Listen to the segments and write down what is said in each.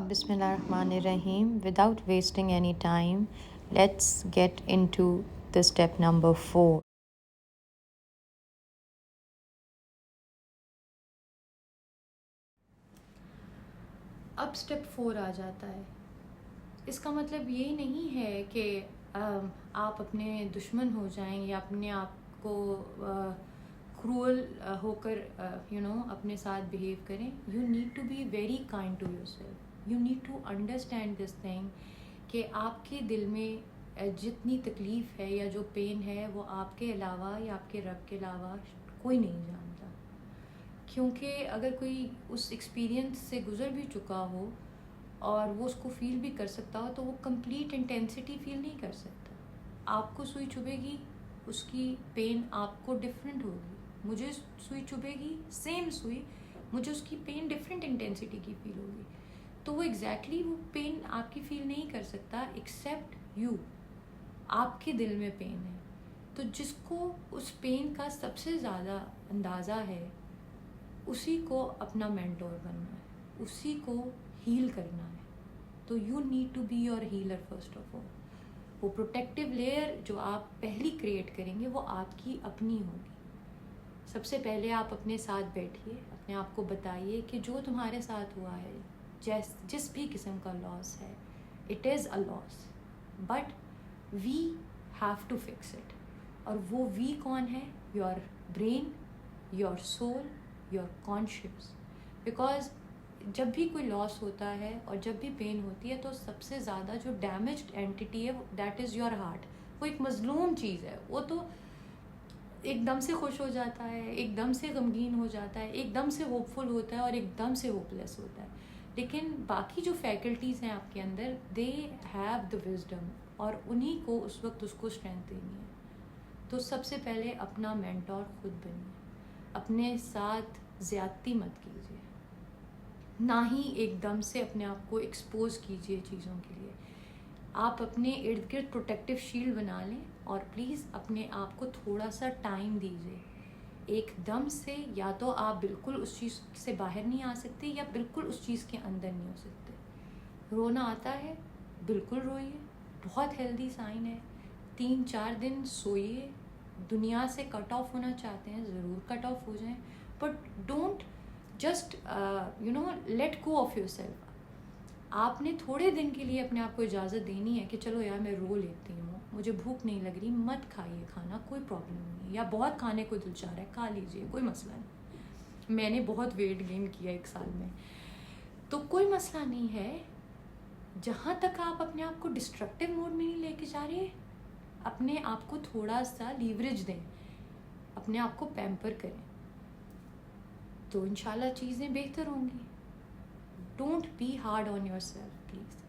Bismillahirrahmanirrahim. Without wasting any time, let's get into the step number 4. اب step 4 آ جاتا ہے. اس کا مطلب یہ نہیں ہے کہ آپ اپنے دشمن ہو جائیں یا اپنے آپ کو کرول ہو کر اپنے ساتھ بہیو کریں. You need to be very kind to yourself. You need to understand this thing کہ آپ کے دل میں جتنی تکلیف ہے یا جو پین ہے وہ آپ کے علاوہ یا آپ کے رب کے علاوہ کوئی نہیں جانتا. کیونکہ اگر کوئی اس ایکسپیرئنس سے گزر بھی چکا ہو اور وہ اس کو فیل بھی کر سکتا ہو تو وہ کمپلیٹ انٹینسٹی فیل نہیں کر سکتا. آپ کو سوئی چبھے گی, اس کی پین آپ کو ڈفرینٹ ہوگی. مجھے سوئی چبھے گی, سیم سوئی, مجھے اس کی پین ڈفرینٹ انٹینسٹی کی فیل ہوگی. تو وہ ایگزیکٹلی وہ پین آپ کی فیل نہیں کر سکتا ایکسیپٹ یو. آپ کے دل میں پین ہے. تو جس کو اس پین کا سب سے زیادہ اندازہ ہے اسی کو اپنا مینٹور بننا ہے, اسی کو ہیل کرنا ہے. تو you need to be your healer first of all. وہ پروٹیکٹیو لیئر جو آپ پہلی کریٹ کریں گے وہ آپ کی اپنی ہوگی. سب سے پہلے آپ اپنے ساتھ بیٹھیے, اپنے آپ کو بتائیے کہ جو تمہارے ساتھ ہوا ہے, جس بھی قسم کا لاس ہے, it is a loss, but we have to fix it. اور وہ وی کون ہے؟ Your brain, your soul, your conscious. Because جب بھی کوئی لاس ہوتا ہے اور جب بھی پین ہوتی ہے تو سب سے زیادہ جو ڈیمیجڈ اینٹیٹی ہے دیٹ از یور ہارٹ. وہ ایک مظلوم چیز ہے. وہ تو ایک دم سے خوش ہو جاتا ہے, ایک دم سے غمگین ہو جاتا ہے, ایک دم سے ہوپ فل ہوتا ہے اور ایک دم سے ہوپ لیس ہوتا ہے. لیکن باقی جو فیکلٹیز ہیں آپ کے اندر, دے ہیو دا وزڈم, اور انہی کو اس وقت اس کو اسٹرینتھ دینی ہے. تو سب سے پہلے اپنا مینٹور خود بنیے. اپنے ساتھ زیادتی مت کیجیے, نہ ہی ایک دم سے اپنے آپ کو ایکسپوز کیجیے چیزوں کے لیے. آپ اپنے ارد گرد پروٹیکٹیو شیلڈ بنا لیں اور پلیز اپنے آپ کو تھوڑا سا ٹائم دیجیے. ایک دم سے یا تو آپ بالکل اس چیز سے باہر نہیں آ سکتے یا بالکل اس چیز کے اندر نہیں ہو سکتے. رونا آتا ہے, بالکل روئیے, بہت ہیلدی سائن ہے. 3-4 دن سوئیے. دنیا سے کٹ آف ہونا چاہتے ہیں, ضرور کٹ آف ہو جائیں, but don't just let go of your self. آپ نے تھوڑے دن کے لیے اپنے آپ کو اجازت دینی ہے کہ چلو یار میں رو لیتی ہوں, مجھے بھوک نہیں لگ رہی, مت کھائیے کھانا, کوئی پرابلم نہیں ہے. یا بہت کھانے کو دل چاہ رہا ہے, کھا لیجیے, کوئی مسئلہ نہیں. میں نے بہت ویٹ گین کیا 1 سال میں, تو کوئی مسئلہ نہیں ہے. جہاں تک آپ اپنے آپ کو ڈسٹرکٹیو موڈ میں نہیں لے کے جا رہے, اپنے آپ کو تھوڑا سا لیوریج دیں, اپنے آپ کو پیمپر کریں, تو انشاءاللہ چیزیں بہتر ہوں گی. Don't be hard on yourself please.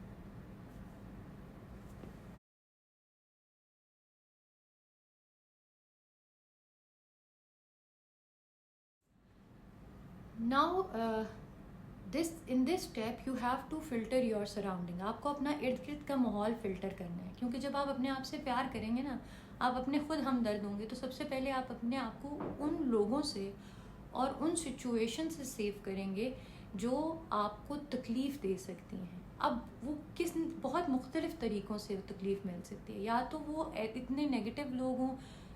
Now in this step you have to filter your surrounding. آپ کو اپنا ارد گرد کا ماحول فلٹر کرنا ہے, کیونکہ جب آپ اپنے آپ سے پیار کریں گے نا, آپ اپنے خود ہمدرد ہوں گے, تو سب سے پہلے آپ اپنے آپ کو ان لوگوں سے اور ان سچویشن سے سیو کریں گے جو آپ کو تکلیف دے سکتی ہیں. اب وہ بہت مختلف طریقوں سے تکلیف مل سکتی ہے. یا تو وہ اتنے نیگیٹو لوگ ہوں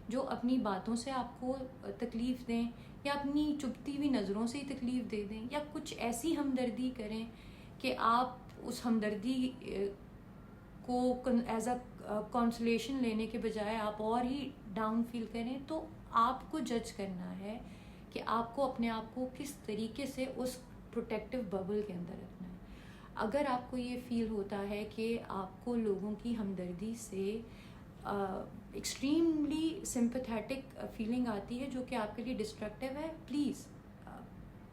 جو اپنی باتوں سے آپ کو تکلیف دیں, یا اپنی چبھتی ہوئی نظروں سے ہی تکلیف دے دیں, یا کچھ ایسی ہمدردی کریں کہ آپ اس ہمدردی کو ایز اے کانسولیشن لینے کے بجائے آپ اور ہی ڈاؤن فیل کریں. تو آپ کو جج کرنا ہے کہ آپ کو اپنے آپ کو کس طریقے سے اس پروٹیکٹیو ببل کے اندر رکھنا ہے. اگر آپ کو یہ فیل ہوتا ہے کہ آپ کو لوگوں کی ہمدردی سے ایکسٹریملی سمپتھیٹک فیلنگ آتی ہے جو کہ آپ کے لیے ڈسٹرکٹیو ہے, please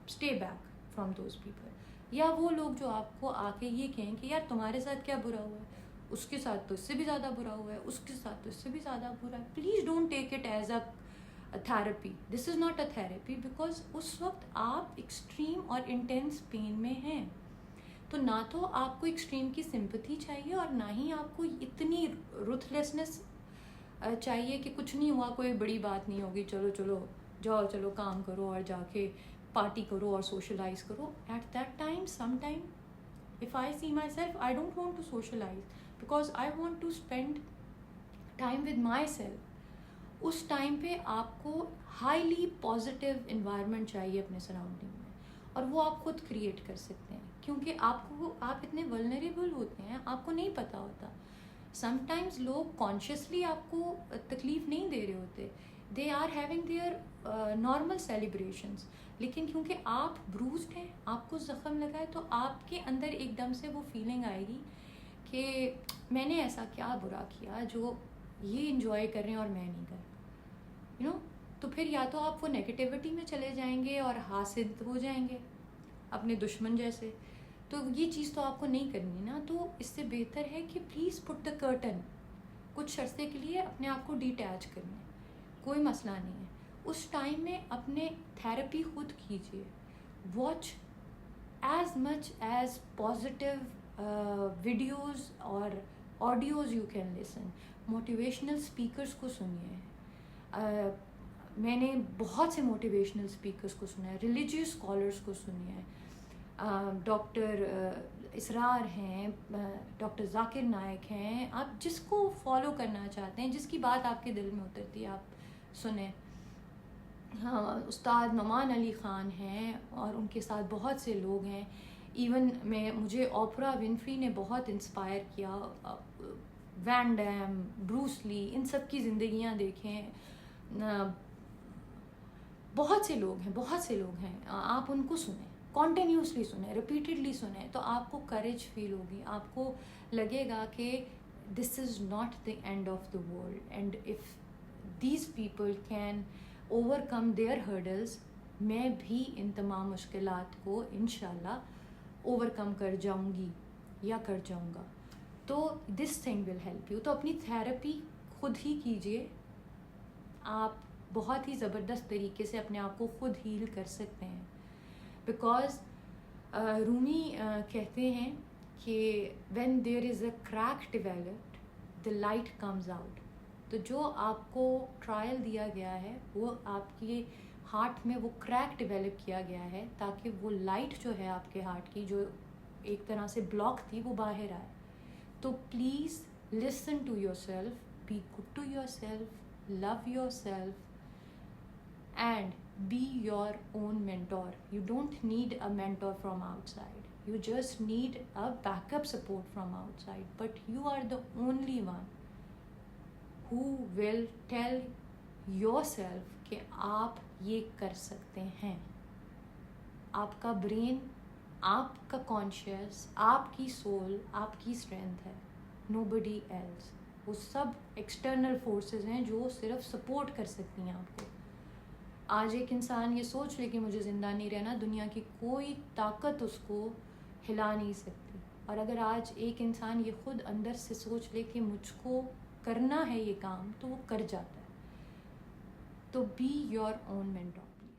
stay back from those people. یا وہ لوگ جو آپ کو آ کے یہ کہیں کہ یار تمہارے ساتھ کیا برا ہوا ہے, اس کے ساتھ تو اس سے بھی زیادہ برا ہوا ہے, اس کے ساتھ تو اس سے بھی زیادہ برا ہے. Please don't take it as a therapy. This is not a therapy, because اس وقت آپ ایکسٹریم اور انٹینس پین میں ہیں. تو نہ تو آپ کو ایکسٹریم کی سمپتھی چاہیے اور نہ ہی آپ کو اتنی رتھلیسنس چاہیے کہ کچھ نہیں ہوا, کوئی بڑی بات نہیں ہوگی, چلو چلو جاؤ, چلو کام کرو اور جا کے پارٹی کرو اور سوشلائز کرو. At that time some time If I see myself, I don't want to socialize because I want to spend time with myself. اس ٹائم پہ آپ کو ہائیلی پازیٹیو انوائرمنٹ چاہیے اپنے سراؤنڈنگ میں, اور وہ آپ خود کریٹ کر سکتے ہیں, کیونکہ آپ اتنے ولنریبل ہوتے ہیں, آپ کو نہیں پتہ ہوتا. سم ٹائمز لوگ کانشیسلی آپ کو تکلیف نہیں دے رہے ہوتے, they are having their normal celebrations, لیکن کیونکہ آپ بروزڈ ہیں, آپ کو زخم لگا ہے, تو آپ کے اندر ایک دم سے وہ فیلنگ آئے گی کہ میں نے ایسا کیا برا کیا جو یہ انجوائے کر رہے ہیں اور میں نہیں کر رہا, یو نو. تو پھر یا تو آپ وہ نیگیٹیوٹی میں چلے جائیں گے اور حاسد ہو جائیں گے اپنے دشمن جیسے, تو یہ چیز تو آپ کو نہیں کرنی نا. تو اس سے بہتر ہے کہ پلیز پٹ دا کرٹن, کچھ عرصے کے لیے اپنے آپ کو ڈیٹیچ کرنا, کوئی مسئلہ نہیں ہے. اس ٹائم میں اپنے تھیراپی خود کیجیے, watch as much as positive videos اور audios you can listen. Motivational speakers کو سنیے, میں نے بہت سے موٹیویشنل اسپیکرس کو سنا ہے, ریلیجیس اسکالرس کو سنی ہے, ڈاکٹر اسرار ہیں, ڈاکٹر ذاکر نائک ہیں, آپ جس کو فالو کرنا چاہتے ہیں, جس کی بات آپ کے دل میں اترتی ہے آپ سنیں. ہاں, استاد نعمان علی خان ہیں اور ان کے ساتھ بہت سے لوگ ہیں. ایون مجھے اوپرا ونفری نے بہت انسپائر کیا, وین ڈیم, بروس لی, ان سب کی زندگیاں دیکھیں. بہت سے لوگ ہیں, آپ ان کو سنیں, کنٹینیوسلی سنیں, ریپیٹڈلی سنیں, تو آپ کو کریج فیل ہوگی, آپ کو لگے گا کہ this is not the end of the world, and if these people can overcome their hurdles, میں بھی ان تمام مشکلات کو انشاءاللہ اوور کم کر جاؤں گی یا کر جاؤں گا. تو this thing will help you. تو اپنی تھیراپی خود ہی کیجیے, آپ بہت ہی زبردست طریقے سے اپنے آپ کو خود ہیل کر سکتے ہیں. بیکاز رومی کہتے ہیں کہ when there is a crack developed the light comes out. تو جو آپ کو ٹرائل دیا گیا ہے وہ آپ کے ہارٹ میں وہ کریک ڈیولپ کیا گیا ہے تاکہ وہ لائٹ جو ہے آپ کے ہارٹ کی, جو ایک طرح سے بلاک تھی, وہ باہر آئے. تو please listen to yourself, be good to yourself, love yourself and be your own mentor. You don't need a mentor from outside, you just need a backup support from outside, but you are the only one who will tell yourself کہ آپ یہ کر سکتے ہیں. آپ کا brain, آپ کا کانشیس, آپ کی سول, آپ کی اسٹرینتھ ہے, nobody else. وہ سب ایکسٹرنل فورسز ہیں جو صرف سپورٹ کر سکتی ہیں آپ کو. آج ایک انسان یہ سوچ لے کہ مجھے زندہ نہیں رہنا, دنیا کی کوئی طاقت اس کو ہلا نہیں سکتی. اور اگر آج ایک انسان یہ خود اندر سے سوچ لے کہ مجھ کو کرنا ہے یہ کام, تو وہ کر جاتا ہے. تو be your own mentor please.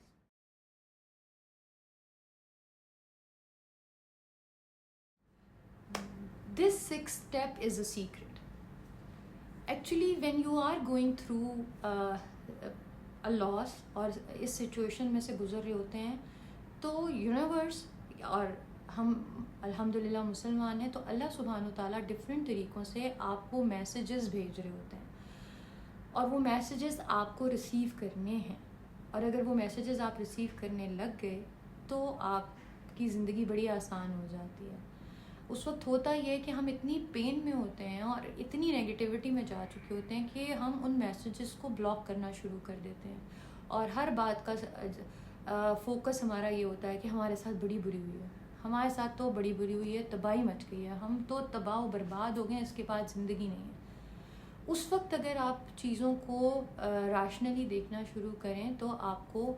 This sixth step is a secret. Actually, when you are going through a loss اور اس سچویشن میں سے گزر رہے ہوتے ہیں, تو یونیورس, اور ہم الحمدللہ مسلمان ہیں, تو اللہ سبحانہ وتعالیٰ ڈفرینٹ طریقوں سے آپ کو میسیجز بھیج رہے ہوتے ہیں, اور وہ میسیجز آپ کو ریسیو کرنے ہیں. اور اگر وہ میسیجز آپ ریسیو کرنے لگ گئے تو آپ کی زندگی بڑی آسان ہو جاتی ہے. اس وقت ہوتا یہ ہے کہ ہم اتنی پین میں ہوتے ہیں اور اتنی نیگیٹیوٹی میں جا چکے ہوتے ہیں کہ ہم ان میسیجز کو بلاک کرنا شروع کر دیتے ہیں, اور ہر بات کا فوکس ہمارا یہ ہوتا ہے کہ ہمارے ساتھ بڑی بری ہوئی ہے, ہمارے ساتھ تو بڑی بری ہوئی ہے, تباہی مچ گئی ہے, ہم تو تباہ و برباد ہو گئے, اس کے بعد زندگی نہیں ہے. اس وقت اگر آپ چیزوں کو ریشنلی دیکھنا شروع کریں تو آپ کو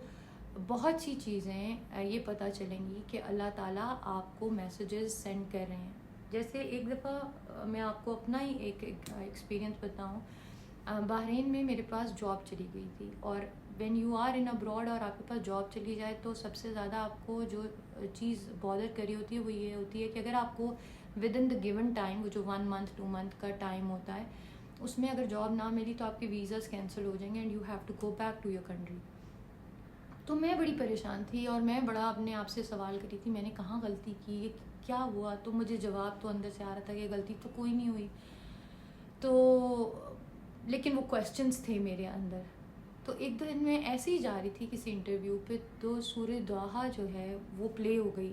بہت سی چیزیں یہ پتہ چلیں گی کہ اللہ تعالیٰ آپ کو میسیجز سینڈ کر رہے ہیں. جیسے ایک دفعہ میں آپ کو اپنا ہی ایک ایکسپیرینس بتاؤں. بحرین میں میرے پاس جاب چلی گئی تھی, اور when you are in abroad اور آپ کے پاس جاب چلی جائے تو سب سے زیادہ آپ کو جو چیز بادر کری ہوتی ہے وہ یہ ہوتی ہے کہ اگر آپ کو with in the given time, وہ جو 1 month 2 month کا ٹائم ہوتا ہے, اس میں اگر جاب نہ ملی تو آپ کے ویزاز کینسل ہو جائیں گے and you have to go back to your country. تو میں بڑی پریشان تھی اور میں بڑا اپنے آپ سے سوال کری تھی, میں نے کہاں غلطی کی, کیا ہوا. تو مجھے جواب تو اندر سے آ رہا تھا کہ غلطی تو کوئی نہیں ہوئی, تو لیکن وہ کویسچنس تھے میرے اندر. تو ایک دن میں ایسے ہی جا رہی تھی کسی انٹرویو پہ, تو سورہ دوحہ جو ہے وہ پلے ہو گئی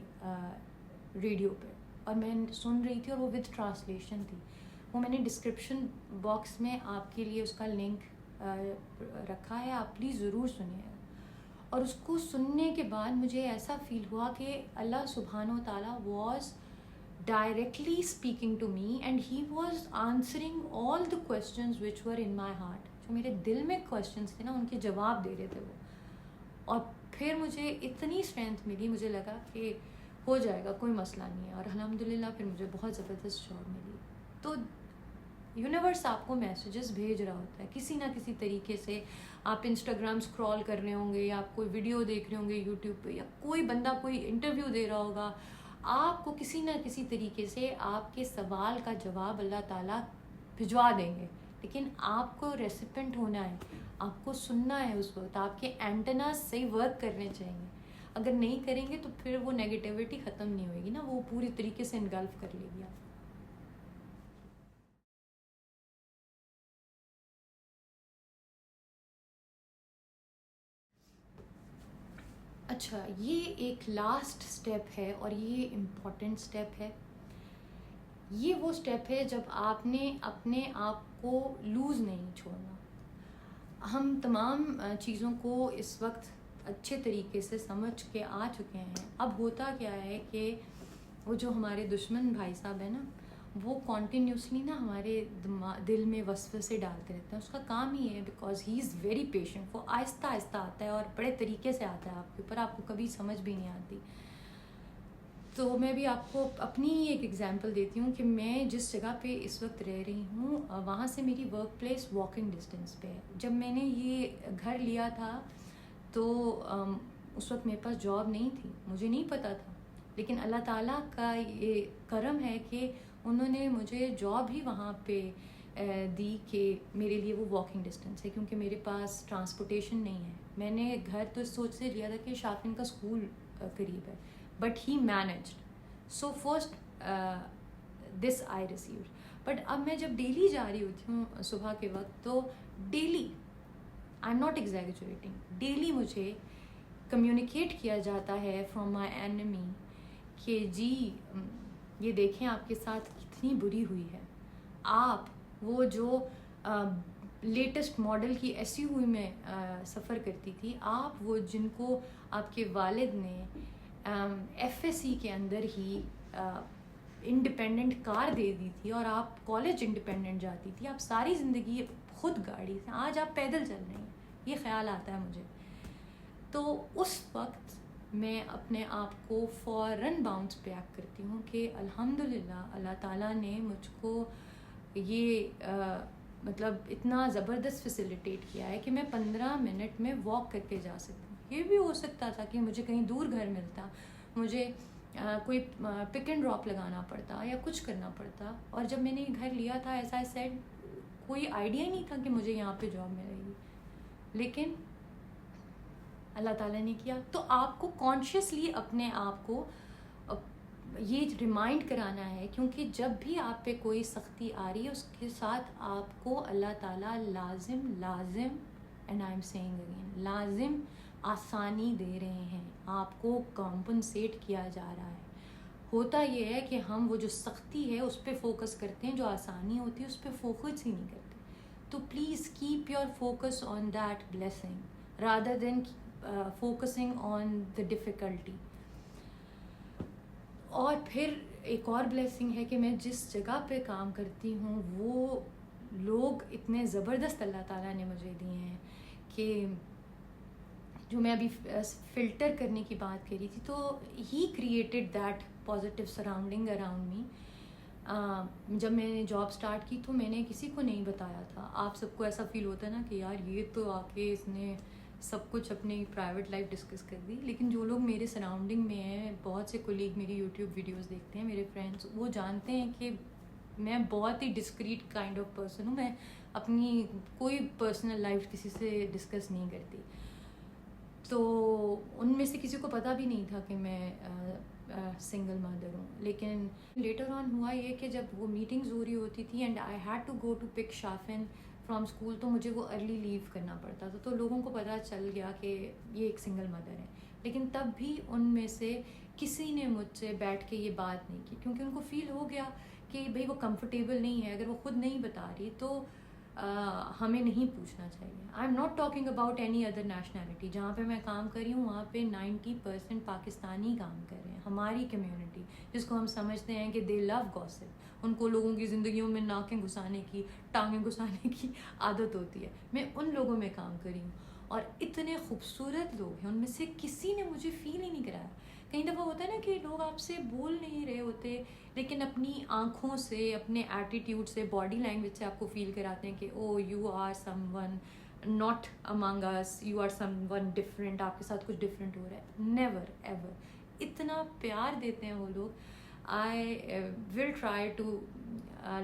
ریڈیو پہ, اور میں سن رہی تھی, اور وہ ود ٹرانسلیشن تھی. وہ میں نے ڈسکرپشن باکس میں آپ کے لیے اس کا لنک رکھا ہے, آپ پلیز ضرور سنیے. اور اس کو سننے کے بعد مجھے ایسا فیل ہوا کہ اللہ سبحانہ و تعالیٰ was directly speaking to me, and he was answering all the questions which were in my heart. جو میرے دل میں questions تھے نا, ان کے جواب دے رہے تھے وہ. اور پھر مجھے اتنی اسٹرینتھ ملی, مجھے لگا کہ ہو جائے گا, کوئی مسئلہ نہیں ہے. اور الحمدللہ پھر مجھے بہت زبردست جاب ملی. تو یونیورس آپ کو میسیجز بھیج رہا ہوتا ہے کسی نہ کسی طریقے سے. آپ انسٹاگرام اسکرول کر رہے ہوں گے, یا آپ کوئی ویڈیو دیکھ رہے ہوں گے یوٹیوب پہ, یا کوئی بندہ کوئی انٹرویو دے رہا ہوگا, آپ کو کسی نہ کسی طریقے سے آپ کے سوال کا جواب اللہ تعالیٰ بھجوا دیں گے. لیکن آپ کو ریسیپینٹ ہونا ہے, آپ کو سننا ہے اس وقت, آپ کے اینٹناز صحیح ورک کرنے چاہیے. اگر نہیں کریں گے تو پھر وہ نیگیٹیوٹی ختم نہیں ہوئے گی نا, وہ پوری طریقے سے انگلف کر لے گی آپ. اچھا, یہ ایک لاسٹ سٹیپ ہے, اور یہ امپورٹنٹ سٹیپ ہے. یہ وہ سٹیپ ہے جب آپ نے اپنے آپ کو لوز نہیں چھوڑنا. ہم تمام چیزوں کو اس وقت اچھے طریقے سے سمجھ کے آ چکے ہیں. اب ہوتا کیا ہے کہ وہ جو ہمارے دشمن بھائی صاحب ہیں نا, وہ کنٹینیوسلی نا ہمارے دل میں وسوسے ڈالتے رہتے ہیں. اس کا کام ہی ہے, because he is very patient. وہ آہستہ آہستہ آتا ہے اور بڑے طریقے سے آتا ہے آپ کے اوپر, آپ کو کبھی سمجھ بھی نہیں آتی. تو میں بھی آپ کو اپنی ہی ایک ایگزامپل دیتی ہوں کہ میں جس جگہ پہ اس وقت رہ رہی ہوں, وہاں سے میری ورک پلیس واکنگ ڈسٹینس پہ ہے. جب میں نے یہ گھر لیا تھا تو اس وقت میرے پاس جاب نہیں تھی, مجھے نہیں پتہ تھا. لیکن اللہ تعالیٰ کا یہ کرم ہے کہ انہوں نے مجھے جاب ہی وہاں پہ دی کہ میرے لیے وہ واکنگ ڈسٹینس ہے, کیونکہ میرے پاس ٹرانسپورٹیشن نہیں ہے. میں نے گھر تو اس سوچ سے لیا تھا کہ شافین کا اسکول قریب ہے, but he managed. So first this I received. But اب میں جب ڈیلی جا رہی ہوتی ہوں صبح کے وقت, تو daily, I am not exaggerating, daily مجھے کمیونیکیٹ کیا جاتا ہے فرام مائی اینمی کہ جی یہ دیکھیں آپ کے ساتھ کتنی بری ہوئی ہے. آپ وہ جو لیٹسٹ ماڈل کی ایس یو وی میں سفر کرتی تھی, آپ وہ جن کو آپ کے والد نے ایف ایس سی کے اندر ہی انڈیپینڈنٹ کار دے دی تھی, اور آپ کالج انڈیپینڈنٹ جاتی تھی, آپ ساری زندگی خود گاڑی سے, آج آپ پیدل چل رہی ہیں. یہ خیال آتا ہے مجھے. تو اس وقت میں اپنے آپ کو فوراً باؤنس بیک کرتی ہوں کہ الحمدللہ اللہ تعالیٰ نے مجھ کو یہ مطلب اتنا زبردست فیسیلیٹیٹ کیا ہے کہ میں 15 منٹ میں واک کر کے جا سکتی ہوں. یہ بھی ہو سکتا تھا کہ مجھے کہیں دور گھر ملتا, مجھے کوئی پک اینڈ ڈراپ لگانا پڑتا یا کچھ کرنا پڑتا. اور جب میں نے یہ گھر لیا تھا, ایسا سیٹ کوئی آئیڈیا ہی نہیں تھا کہ مجھے یہاں پہ جاب ملے گی. لیکن اللہ تعالیٰ نے کیا. تو آپ کو کانشیسلی اپنے آپ کو یہ ریمائنڈ کرانا ہے, کیونکہ جب بھی آپ پہ کوئی سختی آ رہی ہے اس کے ساتھ آپ کو اللہ تعالیٰ لازم and I am seeing again, لازم آسانی دے رہے ہیں, آپ کو کمپنسیٹ کیا جا رہا ہے. ہوتا یہ ہے کہ ہم وہ جو سختی ہے اس پہ فوکس کرتے ہیں, جو آسانی ہوتی ہے اس پہ فوکس ہی نہیں کرتے. تو please keep your focus on that blessing rather than focusing on the difficulty. اور پھر ایک اور بلیسنگ ہے کہ میں جس جگہ پہ کام کرتی ہوں وہ لوگ اتنے زبردست اللہ تعالیٰ نے مجھے دیے ہیں کہ جو میں ابھی فلٹر کرنے کی بات کری تھی, تو he created that positive surrounding around me. جب میں نے جاب سٹارٹ کی تو میں نے کسی کو نہیں بتایا تھا. آپ سب کو ایسا فیل ہوتا ہے نا کہ یار یہ تو آ کے اس نے سب کچھ اپنی پرائیویٹ لائف ڈسکس کر دی. لیکن جو لوگ میرے سراؤنڈنگ میں ہیں, بہت سے کولیگ میری یوٹیوب ویڈیوز دیکھتے ہیں, میرے فرینڈس, وہ جانتے ہیں کہ میں بہت ہی ڈسکریٹ کائنڈ آف پرسن ہوں. میں اپنی کوئی پرسنل لائف کسی سے ڈسکس نہیں کرتی. تو ان میں سے کسی کو پتہ بھی نہیں تھا کہ میں سنگل مدر ہوں. لیکن لیٹر آن ہوا یہ کہ جب وہ میٹنگز ہو رہی ہوتی تھی and I had to go to pick شافن فرام اسکول, تو مجھے وہ ارلی لیو کرنا پڑتا تھا. تو لوگوں کو پتہ چل گیا کہ یہ ایک سنگل مدر ہے. لیکن تب بھی ان میں سے کسی نے مجھ سے بیٹھ کے یہ بات نہیں کی, کیونکہ ان کو فیل ہو گیا کہ بھئی وہ کمفرٹیبل نہیں ہے. اگر وہ خود نہیں بتا رہی تو ہمیں نہیں پوچھنا چاہیے. آئی am not talking about any other nationality. جہاں پہ میں کام کر رہی ہوں وہاں پہ 90% پاکستانی کام کر رہے ہیں. ہماری کمیونٹی جس کو ہم سمجھتے ہیں کہ دے لو گوسپ, ان کو لوگوں کی زندگیوں میں ناکیں گھسانے کی, ٹانگیں گھسانے کی عادت ہوتی ہے. میں ان لوگوں میں کام کر رہی ہوں اور اتنے خوبصورت لوگ ہیں, ان میں سے کسی نے مجھے فیل ہی نہیں کرایا. کئی دفعہ ہوتا ہے نا کہ لوگ آپ سے بول نہیں رہے ہوتے لیکن اپنی آنکھوں سے, اپنے ایٹیٹیوڈ سے, باڈی لینگویج سے آپ کو فیل کراتے ہیں کہ oh you are someone not among us, you are someone different, آپ کے ساتھ کچھ ڈفرینٹ ہو رہا ہے. Never ever. اتنا پیار دیتے ہیں وہ لوگ. I will try to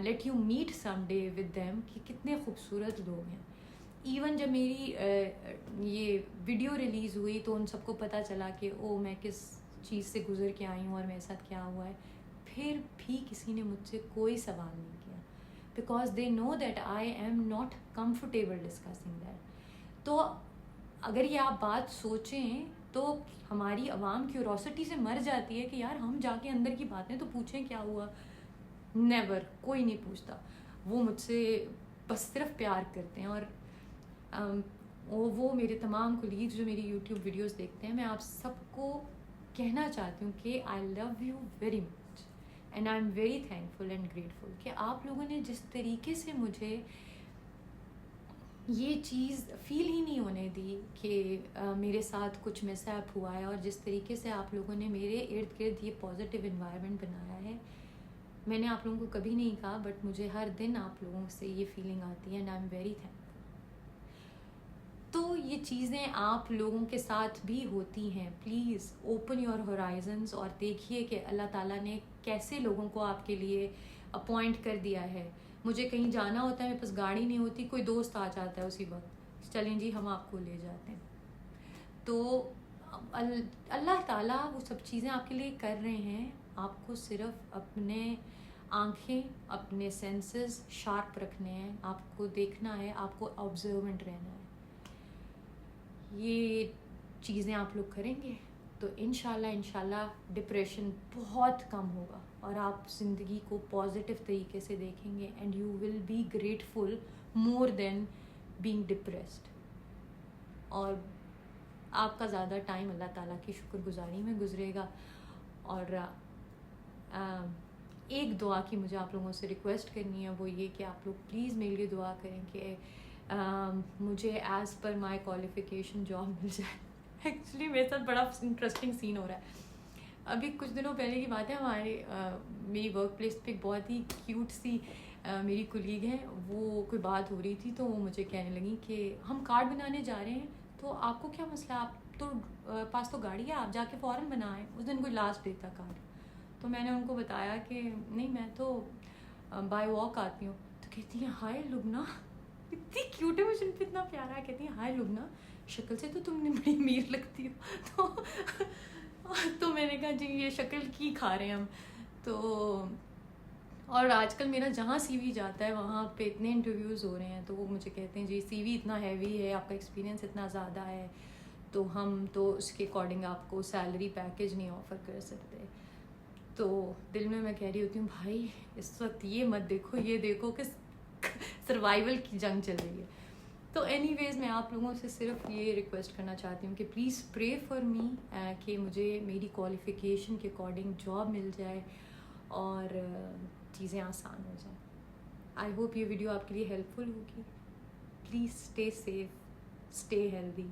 let you meet someday with them کہ کتنے خوبصورت لوگ ہیں. ایون جب میری یہ ویڈیو ریلیز ہوئی تو ان سب کو پتہ چلا کہ او میں کس چیز سے گزر کے آئی ہوں اور میرے ساتھ کیا ہوا ہے. پھر بھی کسی نے مجھ سے کوئی سوال نہیں کیا, because they know that I am not comfortable discussing that. تو اگر یہ آپ بات سوچیں تو ہماری عوام کیوروسٹی سے مر جاتی ہے کہ یار ہم جا کے اندر کی باتیں تو پوچھیں کیا ہوا. نیور, کوئی نہیں پوچھتا. وہ مجھ سے بس صرف پیار کرتے ہیں. اور وہ میرے تمام کولیگز جو میری یوٹیوب ویڈیوز دیکھتے ہیں, میں آپ سب کو کہنا چاہتی ہوں کہ I love you very much and I am very thankful and grateful کہ آپ لوگوں نے جس طریقے سے مجھے یہ چیز فیل ہی نہیں ہونے دی کہ میرے ساتھ کچھ مس ایپ ہوا ہے, اور جس طریقے سے آپ لوگوں نے میرے ارد گرد یہ پازیٹیو انوائرمنٹ بنایا ہے. میں نے آپ لوگوں کو کبھی نہیں کہا, بٹ مجھے ہر دن آپ لوگوں سے یہ فیلنگ آتی ہے and I am very thankful. تو یہ چیزیں آپ لوگوں کے ساتھ بھی ہوتی ہیں. پلیز اوپن یور ہورائزنس اور دیکھیے کہ اللہ تعالیٰ نے کیسے لوگوں کو آپ کے لیے اپوائنٹ کر دیا ہے. مجھے کہیں جانا ہوتا ہے, میرے پاس گاڑی نہیں ہوتی, کوئی دوست آ جاتا ہے اسی وقت, چلیں جی ہم آپ کو لے جاتے ہیں. تو اللہ تعالیٰ وہ سب چیزیں آپ کے لیے کر رہے ہیں. آپ کو صرف اپنے آنکھیں, اپنے سینسز شارپ رکھنے ہیں, آپ کو دیکھنا ہے, آپ کو آبزروینٹ رہنا ہے. یہ چیزیں آپ لوگ کریں گے تو انشاءاللہ ڈپریشن بہت کم ہوگا اور آپ زندگی کو پازیٹیو طریقے سے دیکھیں گے and you will be grateful more than being depressed. اور آپ کا زیادہ ٹائم اللہ تعالیٰ کی شکر گزاری میں گزرے گا. اور ایک دعا کی مجھے آپ لوگوں سے ریکویسٹ کرنی ہے, وہ یہ کہ آپ لوگ پلیز میرے لیے دعا کریں کہ مجھے ایز پر مائی کوالیفیکیشن جاب مل جائے. ایکچولی میرے ساتھ بڑا انٹرسٹنگ سین ہو رہا ہے. ابھی کچھ دنوں پہلے کی بات ہے, میری ورک پلیس پہ ایک بہت ہی کیوٹ سی میری کولیگ ہے, وہ کوئی بات ہو رہی تھی تو وہ مجھے کہنے لگی کہ ہم کارڈ بنانے جا رہے ہیں, تو آپ کو کیا مسئلہ, آپ تو پاس تو گاڑی ہے, آپ جا کے فوراً بنائیں. اس دن کوئی لاسٹ ڈے تھا کارڈ. تو میں نے ان کو بتایا کہ نہیں میں تو بائی واک آتی ہوں. تو کہتی ہیں ہائے لبنہ, اتنی کیوٹ ہے, مجھے ان پہ اتنا پیارا ہے. کہتی ہیں ہائے لبنہ, شکل سے تو تم نے بڑی امیر لگتی ہو. تو میں نے کہا جی یہ شکل کی کھا رہے ہیں ہم. تو اور آج کل میرا جہاں سی وی جاتا ہے وہاں پہ اتنے انٹرویوز ہو رہے ہیں, تو وہ مجھے کہتے ہیں جی سی وی اتنا ہیوی ہے, آپ کا ایکسپیرینس اتنا زیادہ ہے, تو ہم تو اس کے اکارڈنگ آپ کو سیلری پیکیج نہیں آفر کر سکتے. تو دل میں کہہ رہی ہوتی ہوں بھائی اس وقت یہ مت دیکھو, یہ دیکھو کہ سروائیول کی جنگ چل رہی ہے. تو اینی ویز میں آپ لوگوں سے صرف یہ ریکویسٹ کرنا چاہتی ہوں کہ پلیز پرے فار می کہ مجھے میری کوالیفیکیشن کے اکارڈنگ جاب مل جائے اور چیزیں آسان ہو جائیں. آئی ہوپ یہ ویڈیو آپ کے لیے ہیلپ فل ہوگی. Please stay safe, stay healthy.